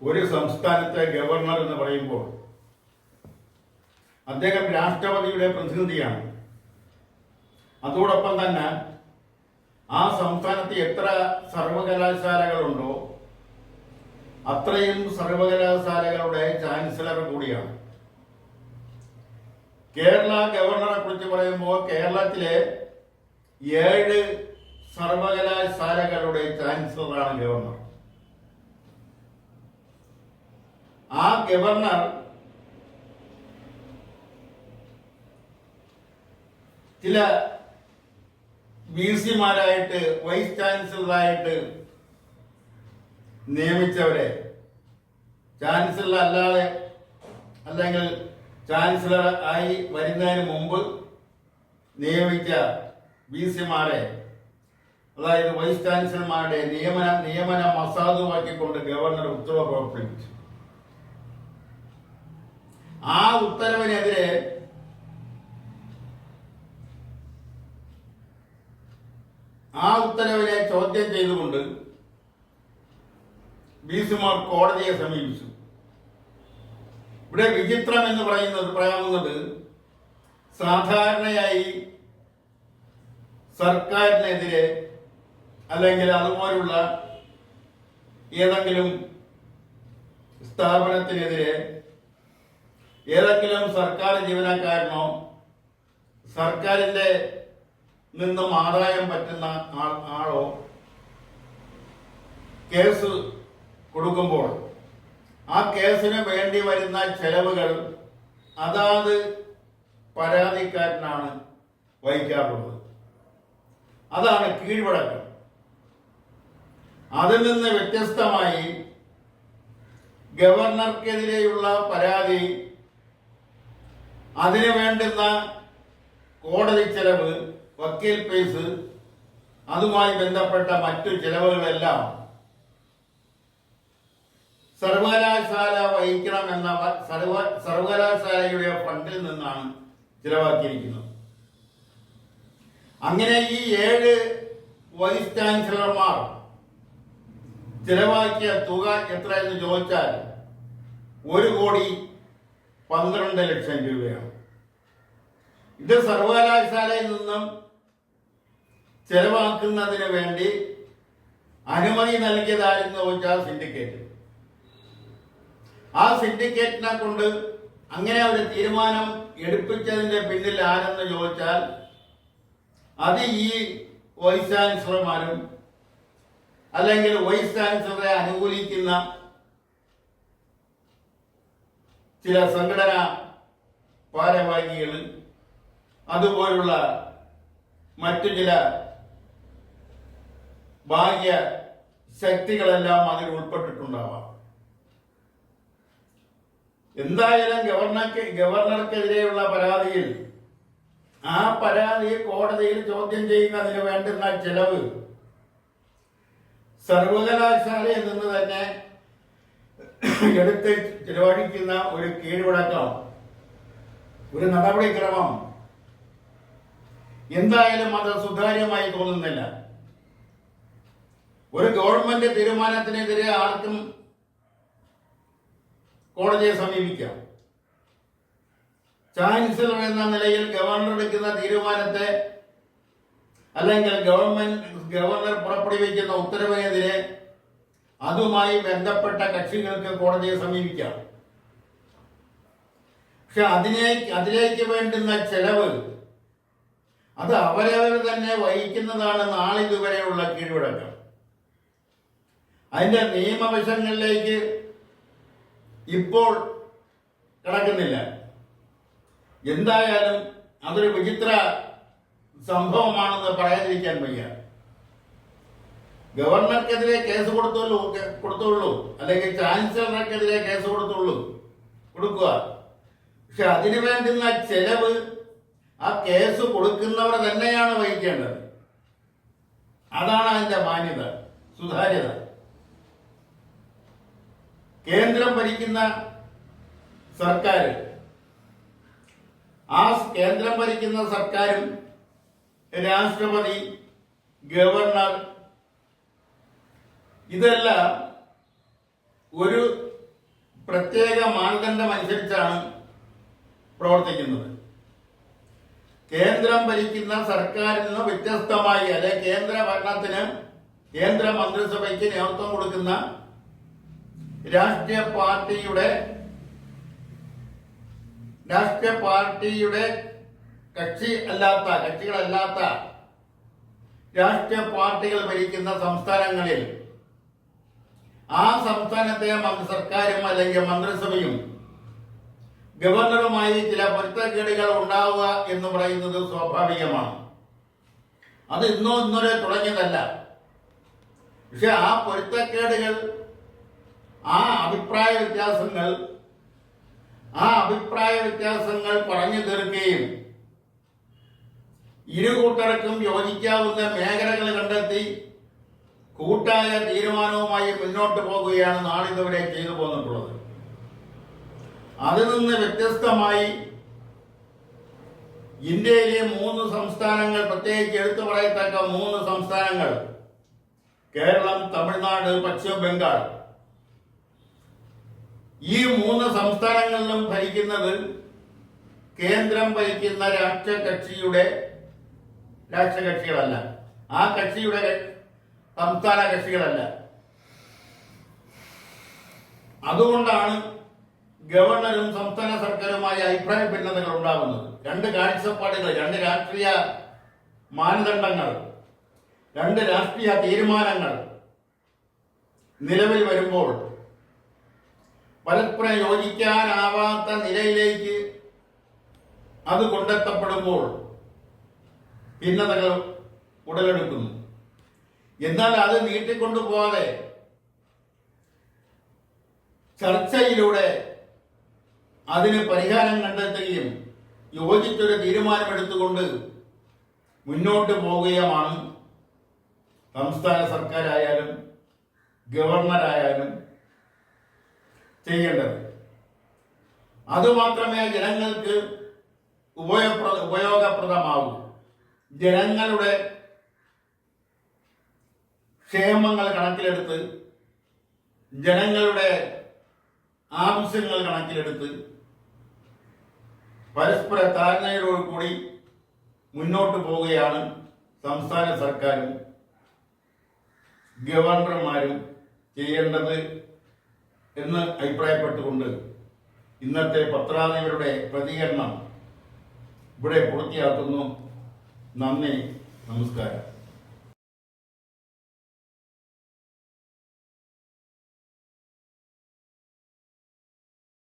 ഒരു സംസ്ഥാനത്തെ ഗവർണർ എന്ന് പറയുമ്പോൾ അദ്ദേഹം രാഷ്ട്രപതിയുടെ പ്രതിനിധിയാണ്. അതോടൊപ്പം തന്നെ ആ സംസ്ഥാനത്ത് എത്ര സർവകലാശാലകളുണ്ടോ അത്രയും സർവകലാശാലകളുടെ ചാൻസലർ കൂടിയാണ്. കേരള ഗവർണറെ കുറിച്ച് പറയുമ്പോൾ കേരളത്തിലെ 7 സർവകലാശാലകളുടെ ചാൻസലറാണ് ഗവർണർ. ആ ഗവർണർ ചില VC-മാരായിട്ട് വൈസ് ചാൻസലറായിട്ട് നിയമിച്ചവരെ ചാൻസലർ അല്ലാതെ അല്ലെങ്കിൽ ചാൻസലർ ആയി വരുന്നതിന് മുമ്പ് നിയമിച്ച VC-മാരെ, അതായത് വൈസ് ചാൻസലർമാരുടെ നിയമനം അസാധുവാക്കിക്കൊണ്ട് ഗവർണർ ഉത്തരവ് പുറപ്പെടുവിച്ചു. ആ ഉത്തരവിനെതിരെ ഉത്തരവിനെ ചോദ്യം ചെയ്തുകൊണ്ട് VC-മാർ കോടതിയെ സമീപിച്ചു. ഇവിടെ വിചിത്രം എന്ന് പറയാവുന്നത് സാധാരണയായി സർക്കാരിനെതിരെ അല്ലെങ്കിൽ അതുപോലുള്ള ഏതെങ്കിലും സ്ഥാപനത്തിനെതിരെ ഏതെങ്കിലും സർക്കാർ ജീവനക്കാരനോ സർക്കാരിന്റെ നിന്നും ആദായം പറ്റുന്ന ആളോ കേസ് കൊടുക്കുമ്പോൾ ആ കേസിന് വേണ്ടി വരുന്ന ചെലവുകൾ അതാത് പരാതിക്കാരനാണ് വഹിക്കാറുള്ളത്. അതാണ് കീഴ്വഴക്കം. അതിൽ നിന്ന് വ്യത്യസ്തമായി ഗവർണർക്കെതിരെയുള്ള പരാതി, അതിനു വേണ്ടുന്ന കോടതി ചെലവ്, വക്കീൽ ഫീസ്, അതുമായി ബന്ധപ്പെട്ട മറ്റു ചെലവുകളെല്ലാം സർവകലാശാല വഹിക്കണമെന്ന സർവകലാശാലയുടെ ഫണ്ടിൽ നിന്നാണ് ചിലവാക്കിയിരിക്കുന്നത്. അങ്ങനെ ഈ 7 വൈസ് ചാൻസലർമാർ ചിലവാക്കിയ തുക എത്രയെന്ന് ചോദിച്ചാൽ 1,12,00,000 രൂപയാണ്. ഇത് സർവകലാശാലയിൽ നിന്നും ചെലവാക്കുന്നതിന് വേണ്ടി അനുമതി നൽകിയതാരെന്ന് ചോദിച്ചാൽ സിൻഡിക്കേറ്റ്. ആ സിൻഡിക്കേറ്റിനെ കൊണ്ട് അങ്ങനെ ഒരു തീരുമാനം എടുപ്പിച്ചതിന്റെ പിന്നിൽ ആരെന്ന് ചോദിച്ചാൽ അത് ഈ വൈസ് ചാൻസലർമാരും അല്ലെങ്കിൽ വൈസ് ചാൻസലറെ അനുകൂലിക്കുന്ന ചില സംഘടനാ ഭാരവാഹികൾ, അതുപോലുള്ള മറ്റു ചില ബാഹ്യ ശക്തികളെല്ലാം അതിൽ ഉൾപ്പെട്ടിട്ടുണ്ടാവാം. എന്തായാലും ഗവർണർക്കെതിരെയുള്ള പരാതിയിൽ ആ പരാതി കോടതിയിൽ ചോദ്യം ചെയ്യുന്നതിന് വേണ്ടുന്ന ചെലവ് സർവകലാശാലയിൽ നിന്ന് തന്നെ എടുത്ത് ചിലവഴിക്കുന്ന ഒരു കീഴ്വഴക്കം, ഒരു നടപടിക്രമം എന്തായാലും അത് സുതാര്യമായി തോന്നുന്നില്ല. ഒരു ഗവൺമെന്റ് തീരുമാനത്തിനെതിരെ ആർക്കും കോടതിയെ സമീപിക്കാം. ചാൻസലർ എന്ന നിലയിൽ ഗവർണർ എടുക്കുന്ന തീരുമാനത്തെ അല്ലെങ്കിൽ ഗവർണർ പുറപ്പെടുവിക്കുന്ന ഉത്തരവിനെതിരെ അതുമായി ബന്ധപ്പെട്ട കക്ഷികൾക്ക് കോടതിയെ സമീപിക്കാം. പക്ഷെ അതിലേക്ക് വേണ്ടുന്ന ചെലവ് അത് അവരവർ തന്നെ വഹിക്കുന്നതാണ് നാളിതുവരെയുള്ള കീഴ്വഴക്കം. അതിന്റെ നിയമവശങ്ങളിലേക്ക് ഇപ്പോൾ കടക്കുന്നില്ല. എന്തായാലും അതൊരു വിചിത്ര സംഭവമാണെന്ന് പറയാതിരിക്കാൻ വയ്യ. ഗവർണർക്കെതിരെ കേസ് കൊടുത്തുള്ളൂ, അല്ലെങ്കിൽ ചാൻസലർക്കെതിരെ കേസ് കൊടുക്കുക. പക്ഷെ അതിനു വേണ്ടുന്ന ചെലവ് ആ കേസ് കൊടുക്കുന്നവർ തന്നെയാണ് വഹിക്കേണ്ടത്. അതാണ് അതിന്റെ മാന്യത, സുതാര്യത. കേന്ദ്രം ഭരിക്കുന്ന സർക്കാർ, ആ കേന്ദ്രം ഭരിക്കുന്ന സർക്കാരും രാഷ്ട്രപതി, ഗവർണർ, ഇതെല്ലാം ഒരു പ്രത്യേക മാനദണ്ഡം അനുസരിച്ചാണ് പ്രവർത്തിക്കുന്നത്. കേന്ദ്രം ഭരിക്കുന്ന സർക്കാരിൽ നിന്ന് വ്യത്യസ്തമായി, അല്ലെ കേന്ദ്ര ഭരണത്തിന്, കേന്ദ്ര മന്ത്രിസഭയ്ക്ക് നേതൃത്വം കൊടുക്കുന്ന രാഷ്ട്രീയ പാർട്ടിയുടെ കക്ഷികളല്ലാത്ത രാഷ്ട്രീയ പാർട്ടികൾ ഭരിക്കുന്ന സംസ്ഥാനങ്ങളിൽ ആ സംസ്ഥാനത്തെ സർക്കാരും അല്ലെങ്കിൽ മന്ത്രിസഭയും ഗവർണറുമായി ചില പൊരുത്തക്കേടുകൾ ഉണ്ടാവുക എന്ന് പറയുന്നത് സ്വാഭാവികമാണ്. അത് ഇന്നലെ തുടങ്ങിയതല്ല. പക്ഷെ ആ പൊരുത്തക്കേടുകൾ, ആ അഭിപ്രായ വ്യത്യാസങ്ങൾ പറഞ്ഞു തീർക്കുകയും ഇരു കൂട്ടർക്കും യോജിക്കാവുന്ന മേഖലകൾ കണ്ടെത്തി കൂട്ടായ തീരുമാനവുമായി മുന്നോട്ട് പോകുകയാണ് നാളിതുവരെ ചെയ്തു പോന്നിട്ടുള്ളത്. അതിൽ നിന്ന് വ്യത്യസ്തമായി ഇന്ത്യയിലെ 3 സംസ്ഥാനങ്ങൾ, പ്രത്യേകിച്ച് എടുത്തു പറയത്തക്ക 3 സംസ്ഥാനങ്ങൾ, കേരളം, തമിഴ്നാട്, പശ്ചിമ ബംഗാൾ, ഈ 3 സംസ്ഥാനങ്ങളിലും ഭരിക്കുന്നത് കേന്ദ്രം ഭരിക്കുന്ന രാഷ്ട്രകക്ഷികളല്ല, ആ കക്ഷിയുടെ സംസ്ഥാന കക്ഷികളല്ല. അതുകൊണ്ടാണ് ഗവർണറും സംസ്ഥാന സർക്കാരുമായി അഭിപ്രായ ഭിന്നതകൾ ഉണ്ടാകുന്നത്. 2 കാഴ്ചപ്പാടുകൾ, 2 രാഷ്ട്രീയ മാനദണ്ഡങ്ങൾ, 2 രാഷ്ട്രീയ തീരുമാനങ്ങൾ നിലവിൽ വരുമ്പോൾ, പരസ്പരം യോജിക്കാനാവാത്ത നിലയിലേക്ക് അത് കൊണ്ടെത്തപ്പെടുമ്പോൾ ഭിന്നതകൾ ഉടലെടുക്കുന്നു. എന്നാൽ അത് നീട്ടിക്കൊണ്ടുപോകാതെ ചർച്ചയിലൂടെ അതിന് പരിഹാരം കണ്ടെത്തുകയും യോജിച്ചൊരു തീരുമാനമെടുത്തുകൊണ്ട് മുന്നോട്ട് പോവുകയുമാണ് സംസ്ഥാന സർക്കാരായാലും ഗവർണറായാലും ചെയ്യേണ്ടത്. അതുമാത്രമേ ജനങ്ങൾക്ക് ഉപയോഗപ്രദമാകൂ. ജനങ്ങളുടെ ക്ഷേമങ്ങൾ കണക്കിലെടുത്ത്, ജനങ്ങളുടെ ആവശ്യങ്ങൾ കണക്കിലെടുത്ത് പരസ്പര ധാരണയോടുകൂടി മുന്നോട്ട് പോവുകയാണ് സംസ്ഥാന സർക്കാരും ഗവർണർമാരും ചെയ്യേണ്ടത് എന്ന് അഭിപ്രായപ്പെട്ടുകൊണ്ട് ഇന്നത്തെ പത്രാധിപരുടെ പ്രതികരണം ഇവിടെ പൂർത്തിയാക്കുന്നു. നന്ദി, നമസ്കാരം.